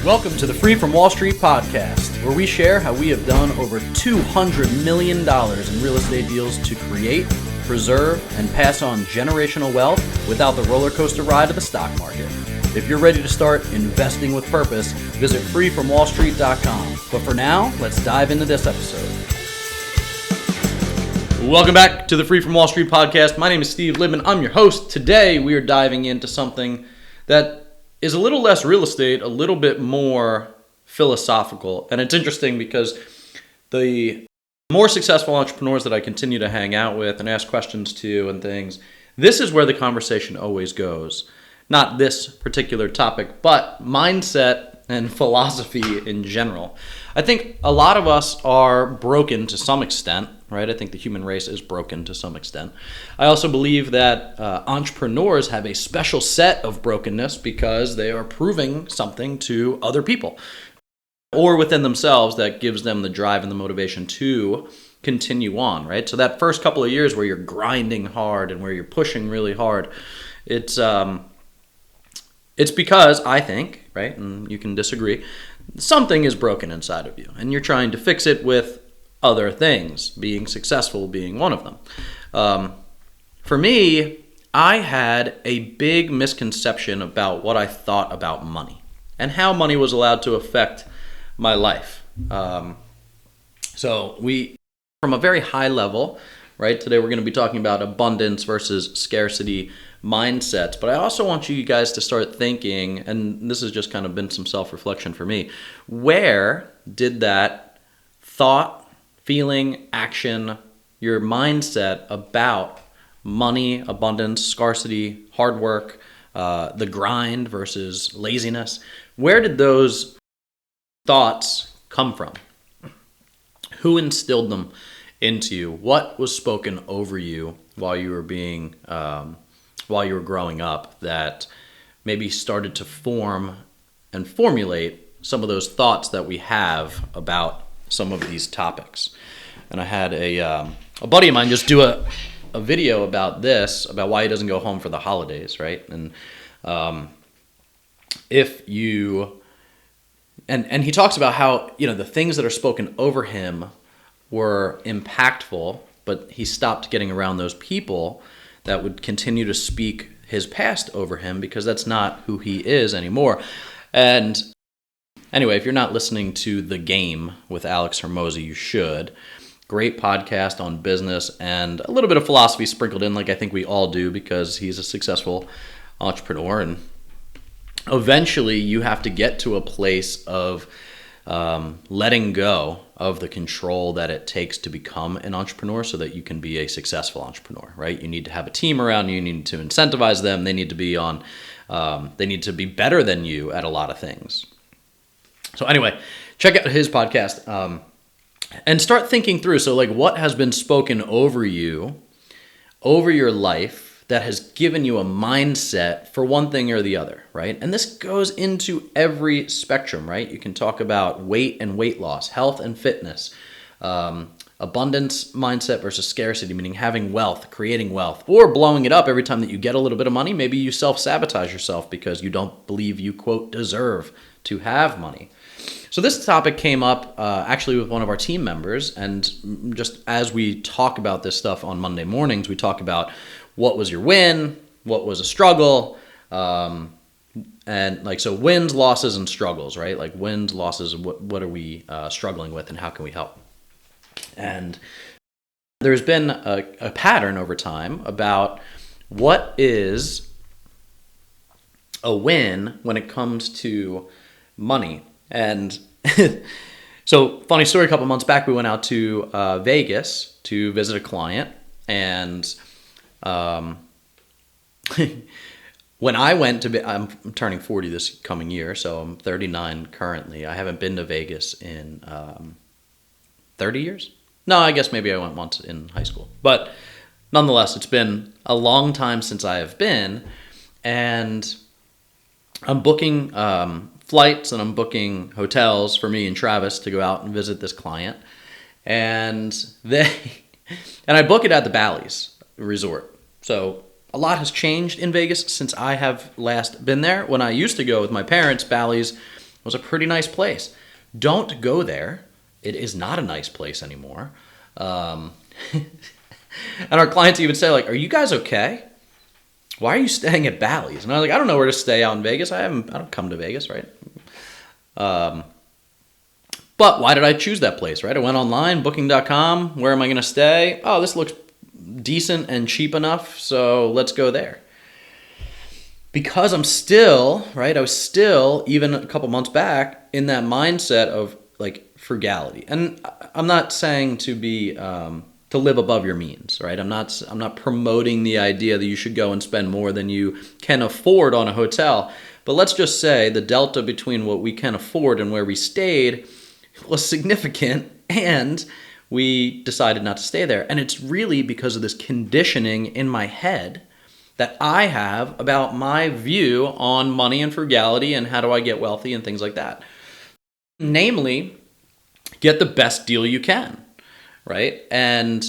Welcome to the Free from Wall Street podcast, where we share how we have done over $200 million in real estate deals to create, preserve, and pass on generational wealth without the roller coaster ride of the stock market. If you're ready to start investing with purpose, visit freefromwallstreet.com. But for now, let's dive into this episode. Welcome back to the Free from Wall Street podcast. My name is Steve Libman. I'm your host. Today, we are diving into something that is a little less real estate, a little bit more philosophical. And it's interesting because the more successful entrepreneurs that I continue to hang out with and ask questions to and things, this is where the conversation always goes. Not this particular topic, but mindset and philosophy in general. I think a lot of us are broken to some extent, right? I think the human race is broken to some extent. I also believe that entrepreneurs have a special set of brokenness because they are proving something to other people or within themselves that gives them the drive and the motivation to continue on, right? So that first couple of years where you're grinding hard and where you're pushing really hard, it's because I think, right, and you can disagree, something is broken inside of you and you're trying to fix it with other things, being successful being one of them. For me, I had a big misconception about what I thought about money and how money was allowed to affect my life. So from a very high level, right, today we're going to be talking about abundance versus scarcity mindsets, but I also want you guys to start thinking, and this has just kind of been some self-reflection for me, where did that thought, feeling, action, your mindset about money, abundance, scarcity, hard work, the grind versus laziness, where did those thoughts come from? Who instilled them into you? What was spoken over you while you were growing up that maybe started to form and formulate some of those thoughts that we have about some of these topics? And I had a buddy of mine just do a video about this, about why he doesn't go home for the holidays, right? And and he talks about how, the things that are spoken over him were impactful, but he stopped getting around those people that would continue to speak his past over him because that's not who he is anymore. And anyway, if you're not listening to The Game with Alex Hormozi, you should. Great podcast on business and a little bit of philosophy sprinkled in, like I think we all do, because he's a successful entrepreneur. And eventually you have to get to a place of letting go of the control that it takes to become an entrepreneur so that you can be a successful entrepreneur, right? You need to have a team around you. You need to incentivize them. They need to be they need to be better than you at a lot of things. So anyway, check out his podcast and start thinking through. So like, what has been spoken over you, over your life, that has given you a mindset for one thing or the other, right? And this goes into every spectrum, right? You can talk about weight and weight loss, health and fitness, abundance mindset versus scarcity, meaning having wealth, creating wealth, or blowing it up every time that you get a little bit of money. Maybe you self-sabotage yourself because you don't believe you, quote, deserve to have money. So this topic came up actually with one of our team members, and just as we talk about this stuff on Monday mornings, we talk about what was your win, what was a struggle, and like, so wins, losses, and struggles, right? Like wins, losses, what are we struggling with and how can we help? And there's been a pattern over time about what is a win when it comes to money. And so, funny story, a couple months back, we went out to Vegas to visit a client, and when I went to, I'm turning 40 this coming year, so I'm 39 currently. I haven't been to Vegas in 30 years. No, I guess maybe I went once in high school. But nonetheless, it's been a long time since I have been, and I'm booking flights and I'm booking hotels for me and Travis to go out and visit this client. And I book it at the Bally's Resort. So a lot has changed in Vegas since I have last been there. When I used to go with my parents, Bally's was a pretty nice place. Don't go there. It is not a nice place anymore. And our clients even say, like, are you guys okay? Why are you staying at Bally's? And I was like, I don't know where to stay out in Vegas. I don't come to Vegas, right? But why did I choose that place, right? I went online, booking.com. Where am I going to stay? Oh, this looks decent and cheap enough, so let's go there. Because I'm still, right, I was still, even a couple months back, in that mindset of like frugality. And I'm not saying to be, to live above your means, right? I'm not promoting the idea that you should go and spend more than you can afford on a hotel. But let's just say the delta between what we can afford and where we stayed was significant, and we decided not to stay there. And it's really because of this conditioning in my head that I have about my view on money and frugality and how do I get wealthy and things like that. Namely, get the best deal you can, right? And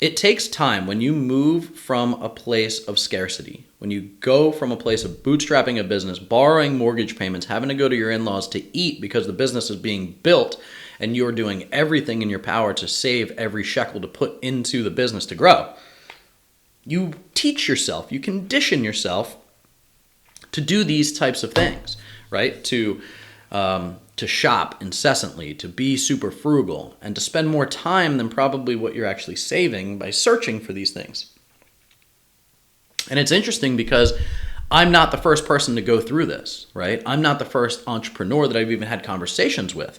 it takes time when you move from a place of scarcity, when you go from a place of bootstrapping a business, borrowing mortgage payments, having to go to your in-laws to eat because the business is being built and you're doing everything in your power to save every shekel to put into the business to grow. You teach yourself, you condition yourself to do these types of things, right? To shop incessantly, to be super frugal, and to spend more time than probably what you're actually saving by searching for these things. And it's interesting because I'm not the first person to go through this, right? I'm not the first entrepreneur that I've even had conversations with.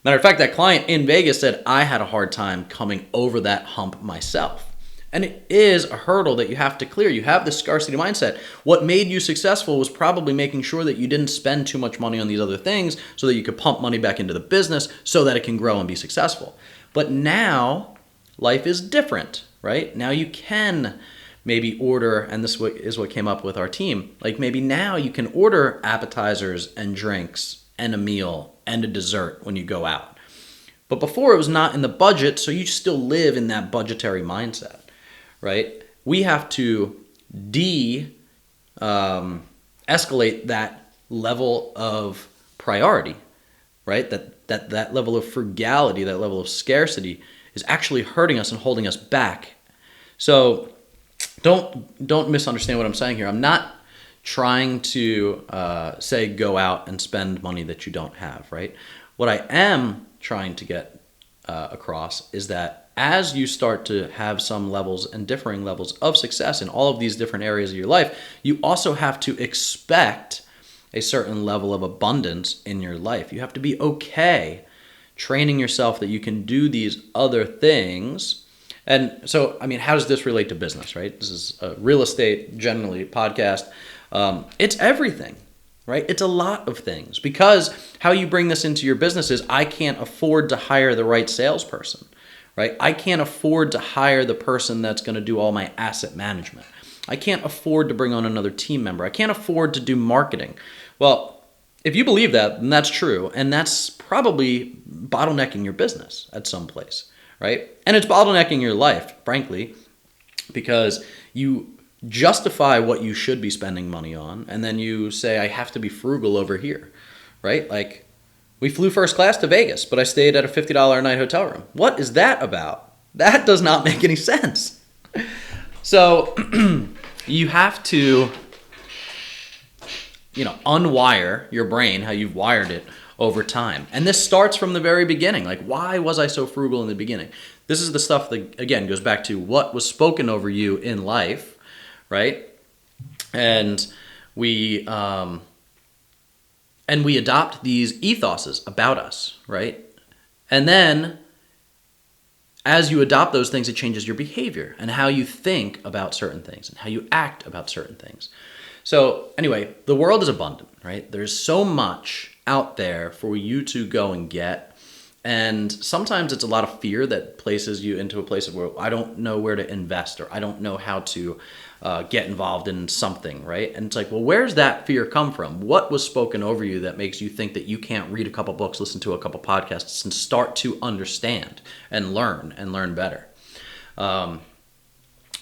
Matter of fact, that client in Vegas said I had a hard time coming over that hump myself. And it is a hurdle that you have to clear. You have this scarcity mindset. What made you successful was probably making sure that you didn't spend too much money on these other things so that you could pump money back into the business so that it can grow and be successful. But now life is different, right? Now you can maybe order, and this is what came up with our team, like maybe now you can order appetizers and drinks and a meal and a dessert when you go out. But before it was not in the budget, so you still live in that budgetary mindset. Right? We have to escalate that level of priority, right? That level of frugality, that level of scarcity is actually hurting us and holding us back. So don't misunderstand what I'm saying here. I'm not trying to say go out and spend money that you don't have, right? What I am trying to get across is that as you start to have some levels and differing levels of success in all of these different areas of your life, you also have to expect a certain level of abundance in your life. You have to be okay training yourself that you can do these other things. And so, I mean, how does this relate to business, right? This is a real estate, generally, podcast. It's everything, right? It's a lot of things, because how you bring this into your business is I can't afford to hire the right salesperson. Right? I can't afford to hire the person that's going to do all my asset management. I can't afford to bring on another team member. I can't afford to do marketing. Well, if you believe that, then that's true. And that's probably bottlenecking your business at some place, right? And it's bottlenecking your life, frankly, because you justify what you should be spending money on. And then you say, I have to be frugal over here, right? Like, we flew first class to Vegas, but I stayed at a $50 a night hotel room. What is that about? That does not make any sense. So you have to, unwire your brain, how you've wired it over time. And this starts from the very beginning. Like, why was I so frugal in the beginning? This is the stuff that, again, goes back to what was spoken over you in life, right? And we adopt these ethoses about us, right? And then as you adopt those things, it changes your behavior and how you think about certain things and how you act about certain things. So anyway, the world is abundant, right? There's so much out there for you to go and get. And sometimes it's a lot of fear that places you into a place of where I don't know where to invest, or I don't know how to get involved in something, right? And it's like, well, where's that fear come from? What was spoken over you that makes you think that you can't read a couple books, listen to a couple podcasts, and start to understand and learn better?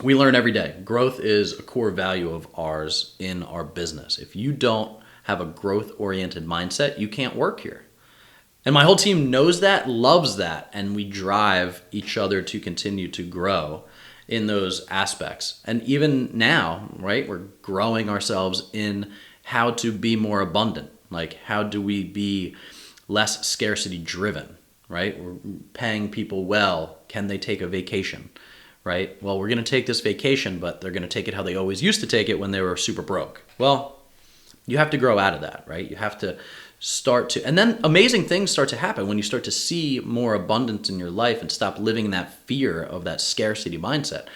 We learn every day. Growth is a core value of ours in our business. If you don't have a growth-oriented mindset, you can't work here. And my whole team knows that, loves that, and we drive each other to continue to grow in those aspects. And even now, right, we're growing ourselves in how to be more abundant. Like, how do we be less scarcity driven, right? We're paying people well. Can they take a vacation, right? Well, we're going to take this vacation, but they're going to take it how they always used to take it when they were super broke. Well, you have to grow out of that, right? You have to start to, and then amazing things start to happen when you start to see more abundance in your life and stop living in that fear of that scarcity mindset.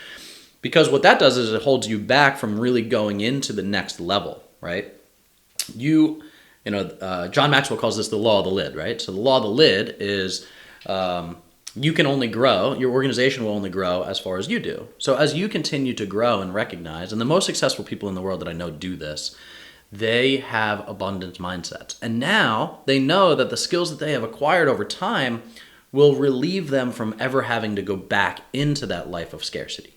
Because what that does is it holds you back from really going into the next level, right? John Maxwell calls this the law of the lid, right? So the law of the lid is you can only grow, your organization will only grow as far as you do. So as you continue to grow and recognize, and the most successful people in the world that I know do this, they have abundant mindsets. And now they know that the skills that they have acquired over time will relieve them from ever having to go back into that life of scarcity,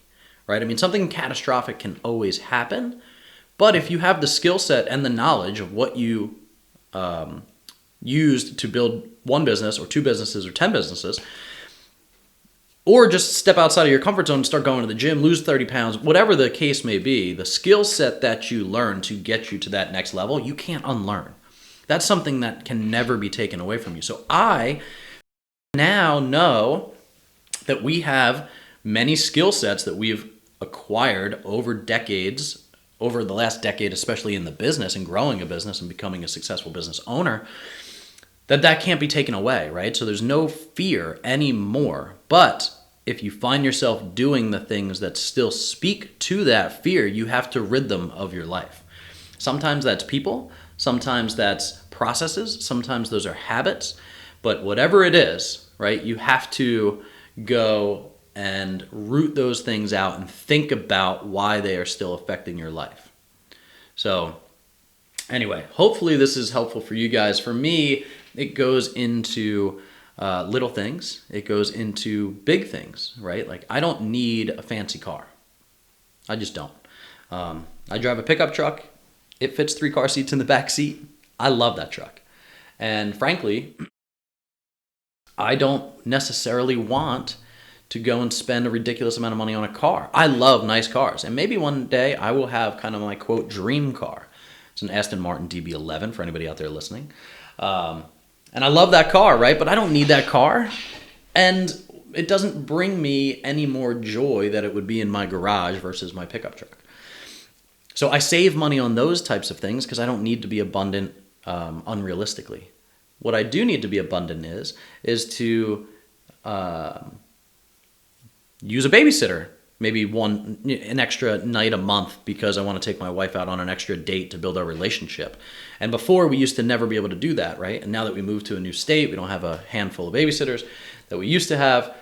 right? I mean, something catastrophic can always happen, but if you have the skill set and the knowledge of what you used to build one business or two businesses or 10 businesses, or just step outside of your comfort zone and start going to the gym, lose 30 pounds, whatever the case may be, the skill set that you learn to get you to that next level, you can't unlearn. That's something that can never be taken away from you. So I now know that we have many skill sets that we've acquired over decades, over the last decade, especially in the business and growing a business and becoming a successful business owner, that can't be taken away, right? So there's no fear anymore. But if you find yourself doing the things that still speak to that fear, you have to rid them of your life. Sometimes that's people, sometimes that's processes, sometimes those are habits, but whatever it is, right, you have to go and root those things out and think about why they are still affecting your life. So anyway, hopefully this is helpful for you guys. For me, it goes into little things. It goes into big things, right? Like, I don't need a fancy car. I just don't. I drive a pickup truck. It fits 3 car seats in the back seat. I love that truck. And frankly, I don't necessarily want to go and spend a ridiculous amount of money on a car. I love nice cars. And maybe one day I will have kind of my, quote, dream car. It's an Aston Martin DB11 for anybody out there listening. And I love that car, right? But I don't need that car. And it doesn't bring me any more joy that it would be in my garage versus my pickup truck. So I save money on those types of things because I don't need to be abundant unrealistically. What I do need to be abundant is to use a babysitter. Maybe an extra night a month because I want to take my wife out on an extra date to build our relationship. And before, we used to never be able to do that, right? And now that we moved to a new state, we don't have a handful of babysitters that we used to have.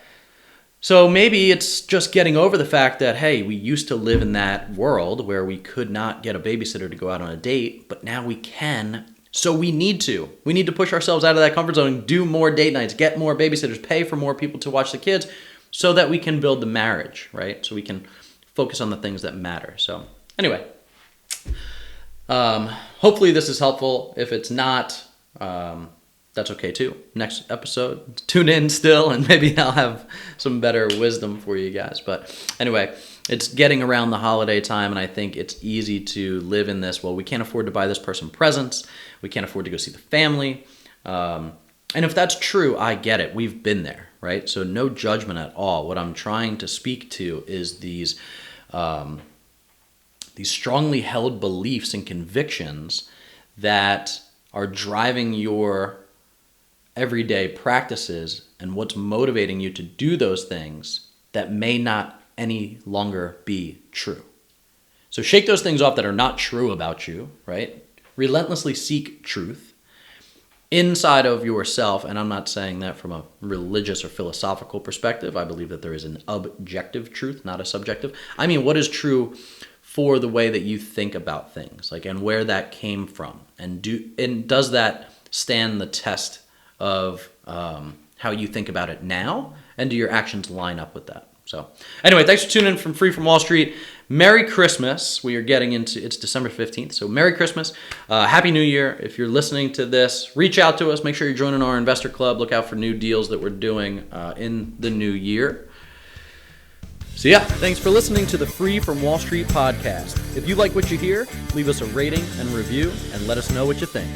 So maybe it's just getting over the fact that, hey, we used to live in that world where we could not get a babysitter to go out on a date, but now we can. So we need to. We need to push ourselves out of that comfort zone and do more date nights, get more babysitters, pay for more people to watch the kids, so that we can build the marriage, right? So we can focus on the things that matter. So anyway, hopefully this is helpful. If it's not, that's okay too. Next episode, tune in still, and maybe I'll have some better wisdom for you guys. But anyway, it's getting around the holiday time, and I think it's easy to live in this, well, we can't afford to buy this person presents. We can't afford to go see the family. And if that's true, I get it. We've been there. Right? So no judgment at all. What I'm trying to speak to is these strongly held beliefs and convictions that are driving your everyday practices and what's motivating you to do those things that may not any longer be true. So shake those things off that are not true about you, right? Relentlessly seek truth inside of yourself, and I'm not saying that from a religious or philosophical perspective. I believe that there is an objective truth, not a subjective. I mean, what is true for the way that you think about things, like, and where that came from, and does that stand the test of how you think about it now, and do your actions line up with that? So anyway, thanks for tuning in from Free from Wall Street. Merry Christmas. We are getting into, it's December 15th, so Merry Christmas. Happy New Year. If you're listening to this, reach out to us. Make sure you're joining our investor club. Look out for new deals that we're doing in the new year. So yeah, thanks for listening to the Free from Wall Street podcast. If you like what you hear, leave us a rating and review and let us know what you think.